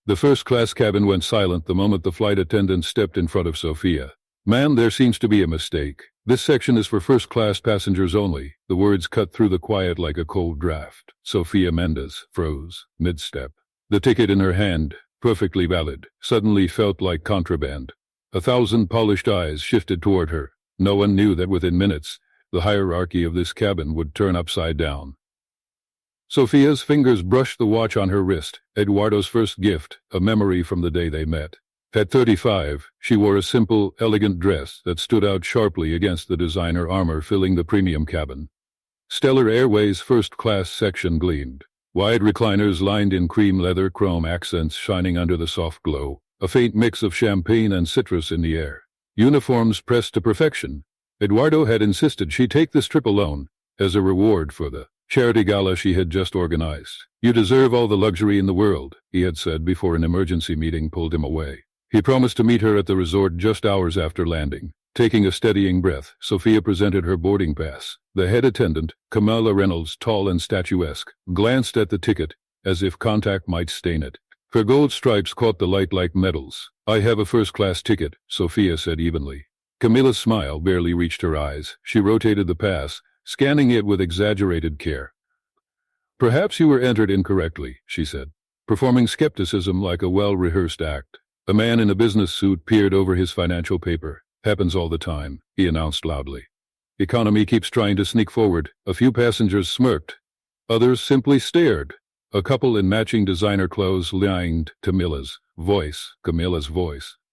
The first-class cabin went silent the moment the flight attendant stepped in front of Sophia. "Ma'am, there seems to be a mistake. This section is for first-class passengers only." The words cut through the quiet like a cold draft. Sophia Mendez froze mid-step. The ticket in her hand, perfectly valid, suddenly felt like contraband. 1,000 polished eyes shifted toward her. No one knew that within minutes, the hierarchy of this cabin would turn upside down. Sophia's fingers brushed the watch on her wrist, Eduardo's first gift, a memory from the day they met. At 35, she wore a simple, elegant dress that stood out sharply against the designer armor filling the premium cabin. Stellar Airways' first-class section gleamed. Wide recliners lined in cream leather, chrome accents shining under the soft glow, a faint mix of champagne and citrus in the air. Uniforms pressed to perfection. Eduardo had insisted she take this trip alone, as a reward for the charity gala she had just organized. "You deserve all the luxury in the world," he had said before an emergency meeting pulled him away. He promised to meet her at the resort just hours after landing. Taking a steadying breath, Sophia presented her boarding pass. The head attendant, Kamala Reynolds, tall and statuesque, glanced at the ticket, as if contact might stain it. Her gold stripes caught the light like metals. "I have a first-class ticket," Sophia said evenly. Camilla's smile barely reached her eyes. She rotated the pass, scanning it with exaggerated care. "Perhaps you were entered incorrectly," she said, performing skepticism like a well-rehearsed act. A man in a business suit peered over his financial paper. "Happens all the time," he announced loudly. "Economy keeps trying to sneak forward." A few passengers smirked. Others simply stared. A couple in matching designer clothes leaned. Camilla's voice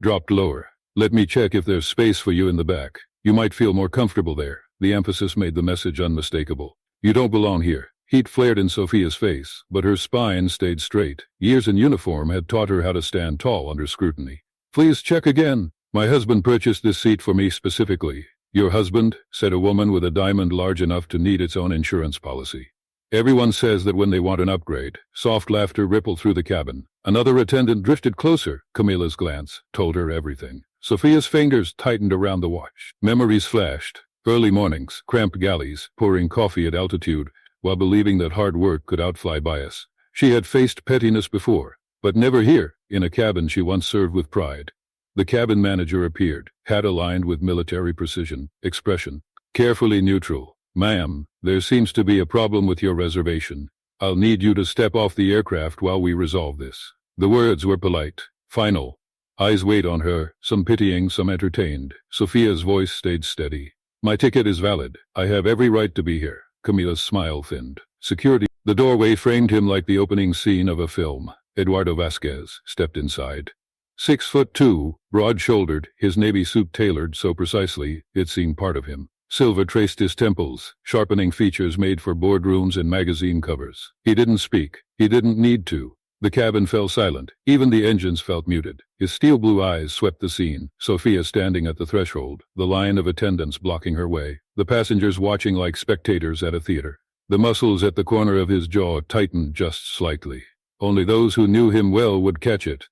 dropped lower. "Let me check if there's space for you in the back. You might feel more comfortable there." The emphasis made the message unmistakable. "You don't belong here." Heat flared in Sophia's face, but her spine stayed straight. Years in uniform had taught her how to stand tall under scrutiny. "Please check again. My husband purchased this seat for me specifically." "Your husband?" said a woman with a diamond large enough to need its own insurance policy. "Everyone says that when they want an upgrade." Soft laughter rippled through the cabin. Another attendant drifted closer. Camilla's glance told her everything. Sophia's fingers tightened around the watch. Memories flashed. Early mornings, cramped galleys, pouring coffee at altitude, while believing that hard work could outfly bias. She had faced pettiness before, but never here, in a cabin she once served with pride. The cabin manager appeared, hat aligned with military precision, expression carefully neutral. "Ma'am, there seems to be a problem with your reservation. I'll need you to step off the aircraft while we resolve this." The words were polite, final. Eyes weighed on her, some pitying, some entertained. Sophia's voice stayed steady. "My ticket is valid. I have every right to be here." Camilla's smile thinned. Security. The doorway framed him like the opening scene of a film. Eduardo Vasquez stepped inside. 6'2", broad-shouldered, his navy suit tailored so precisely it seemed part of him. Silver traced his temples, sharpening features made for boardrooms and magazine covers. He didn't speak. He didn't need to. The cabin fell silent. Even the engines felt muted. His steel-blue eyes swept the scene. Sophia standing at the threshold, the line of attendants blocking her way, the passengers watching like spectators at a theater. The muscles at the corner of his jaw tightened just slightly. Only those who knew him well would catch it.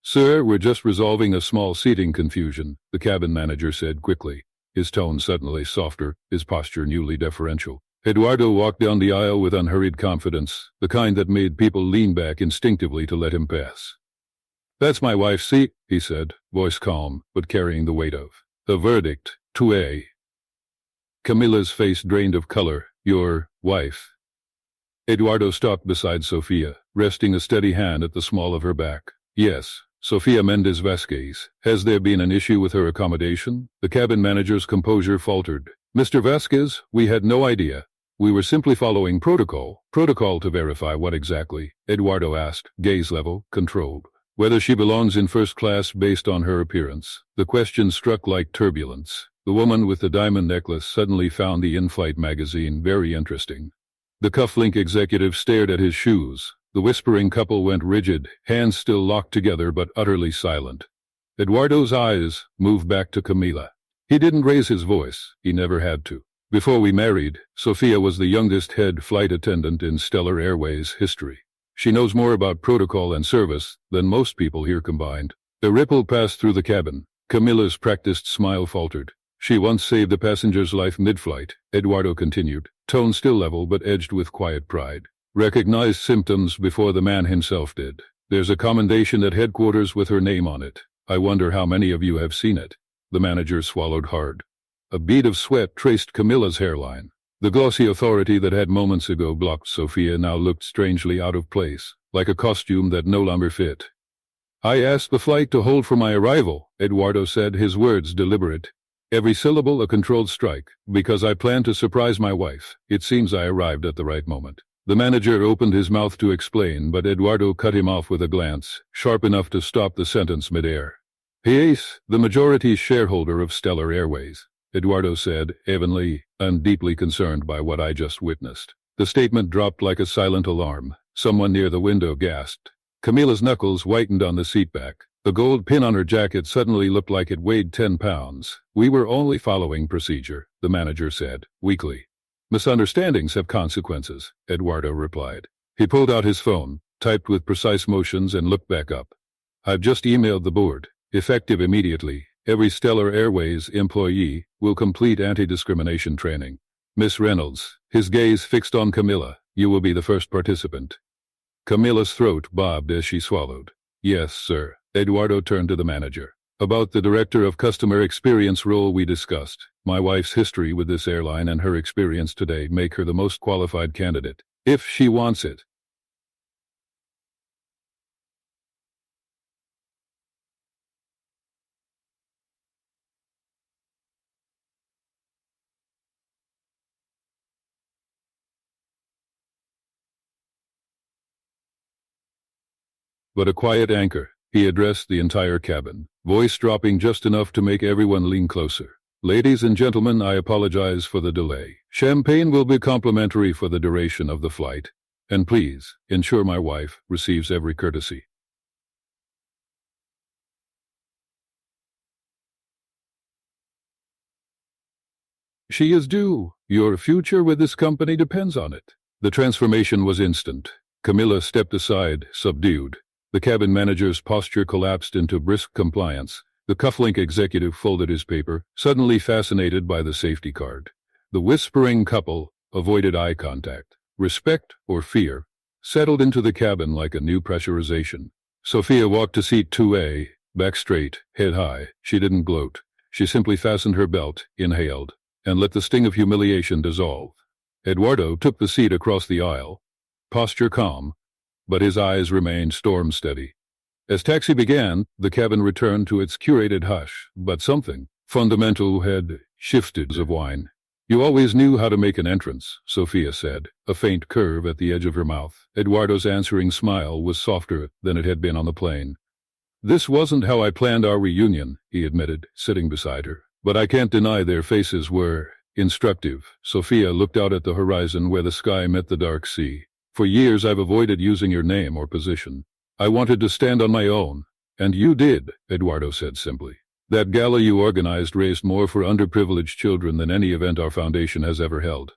"Sir, we're just resolving a small seating confusion," the cabin manager said quickly, his tone suddenly softer, his posture newly deferential. Eduardo walked down the aisle with unhurried confidence, the kind that made people lean back instinctively to let him pass. "That's my wife's seat," he said, voice calm, but carrying the weight of the verdict. 2A. Camilla's face drained of color. "Your wife." Eduardo stopped beside Sophia, resting a steady hand at the small of her back. "Yes, Sophia Mendez Vasquez. Has there been an issue with her accommodation?" The cabin manager's composure faltered. "Mr. Vasquez, we had no idea. We were simply following protocol." "Protocol to verify what exactly?" Eduardo asked, gaze level, controlled. "Whether she belongs in first class based on her appearance." The question struck like turbulence. The woman with the diamond necklace suddenly found the in-flight magazine very interesting. The cufflink executive stared at his shoes. The whispering couple went rigid, hands still locked together but utterly silent. Eduardo's eyes moved back to Camila. He didn't raise his voice. He never had to. "Before we married, Sophia was the youngest head flight attendant in Stellar Airways history. She knows more about protocol and service than most people here combined." A ripple passed through the cabin. Camilla's practiced smile faltered. "She once saved a passenger's life mid-flight," Eduardo continued, tone still level but edged with quiet pride. "Recognized symptoms before the man himself did. There's a commendation at headquarters with her name on it. I wonder how many of you have seen it. The manager swallowed hard. A bead of sweat traced Camilla's hairline. The glossy authority that had moments ago blocked Sophia now looked strangely out of place, like a costume that no longer fit. I asked the flight to hold for my arrival, Eduardo said, his words deliberate. Every syllable a controlled strike, because I planned to surprise my wife. It seems I arrived at the right moment. The manager opened his mouth to explain, but Eduardo cut him off with a glance, sharp enough to stop the sentence midair. He is the majority shareholder of Stellar Airways, Eduardo said, evenly and deeply concerned by what I just witnessed. The statement dropped like a silent alarm. Someone near the window gasped. Camilla's knuckles whitened on the seatback. The gold pin on her jacket suddenly looked like it weighed 10 pounds. We were only following procedure, the manager said, weakly. Misunderstandings have consequences, Eduardo replied. He pulled out his phone, typed with precise motions, and looked back up. I've just emailed the board. Effective immediately, every Stellar Airways employee will complete anti-discrimination training. Miss Reynolds, his gaze fixed on Camilla, you will be the first participant. Camilla's throat bobbed as she swallowed. Yes, sir. Eduardo turned to the manager. About the Director of Customer Experience role we discussed, my wife's history with this airline and her experience today make her the most qualified candidate, if she wants it. But a quiet anchor. He addressed the entire cabin, voice dropping just enough to make everyone lean closer. Ladies and gentlemen, I apologize for the delay. Champagne will be complimentary for the duration of the flight. And please, ensure my wife receives every courtesy. She is due. Your future with this company depends on it. The transformation was instant. Camilla stepped aside, subdued. The cabin manager's posture collapsed into brisk compliance. The cufflink executive folded his paper, suddenly fascinated by the safety card. The whispering couple avoided eye contact. Respect or fear settled into the cabin like a new pressurization. Sophia walked to seat 2A, back straight, head high. She didn't gloat. She simply fastened her belt, inhaled, and let the sting of humiliation dissolve. Eduardo took the seat across the aisle, posture calm, but his eyes remained storm-steady. As taxi began, the cabin returned to its curated hush, but something fundamental had shifted of wine. You always knew how to make an entrance, Sophia said, a faint curve at the edge of her mouth. Eduardo's answering smile was softer than it had been on the plane. This wasn't how I planned our reunion, he admitted, sitting beside her. But I can't deny their faces were instructive. Sophia looked out at the horizon where the sky met the dark sea. For years I've avoided using your name or position. I wanted to stand on my own. And you did, Eduardo said simply. That gala you organized raised more for underprivileged children than any event our foundation has ever held.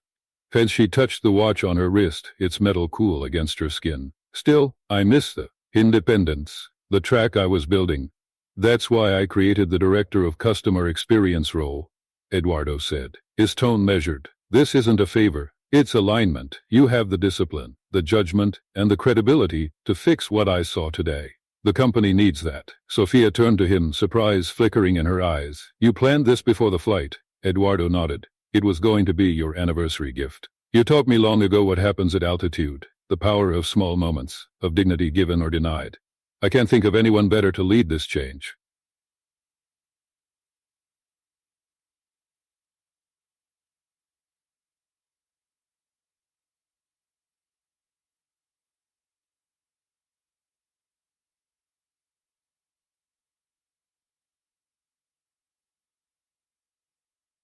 Hence she touched the watch on her wrist, its metal cool against her skin. Still, I miss the independence, the track I was building. That's why I created the Director of Customer Experience role, Eduardo said, his tone measured. This isn't a favor. It's alignment. You have the discipline, the judgment, and the credibility to fix what I saw today. The company needs that. Sophia turned to him, surprise flickering in her eyes. You planned this before the flight. Eduardo nodded. It was going to be your anniversary gift. You taught me long ago what happens at altitude, the power of small moments, of dignity given or denied. I can't think of anyone better to lead this change.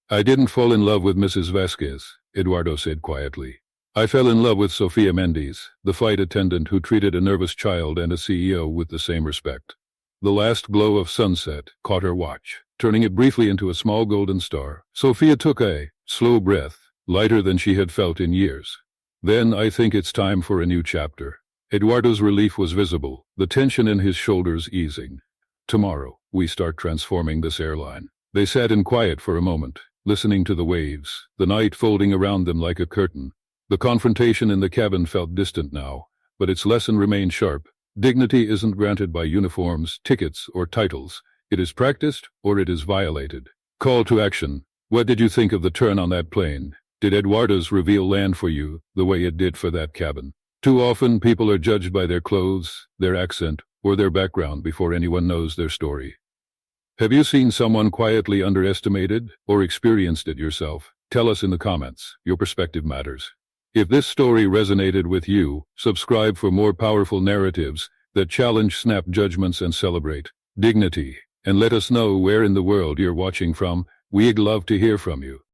I didn't fall in love with Mrs. Vasquez, Eduardo said quietly. I fell in love with Sofia Mendes, the flight attendant who treated a nervous child and a CEO with the same respect. The last glow of sunset caught her watch, turning it briefly into a small golden star. Sophia took a slow breath, lighter than she had felt in years. Then I think it's time for a new chapter. Eduardo's relief was visible, the tension in his shoulders easing. Tomorrow, we start transforming this airline. They sat in quiet for a moment, listening to the waves, the night folding around them like a curtain. The confrontation in the cabin felt distant now, but its lesson remained sharp. Dignity isn't granted by uniforms, tickets, or titles. It is practiced or it is violated. Call to action. What did you think of the turn on that plane? Did Eduardo's reveal land for you the way it did for that cabin? Too often people are judged by their clothes, their accent, or their background before anyone knows their story. Have you seen someone quietly underestimated or experienced it yourself? Tell us in the comments. Your perspective matters. If this story resonated with you, subscribe for more powerful narratives that challenge snap judgments and celebrate dignity. And let us know where in the world you're watching from. We'd love to hear from you.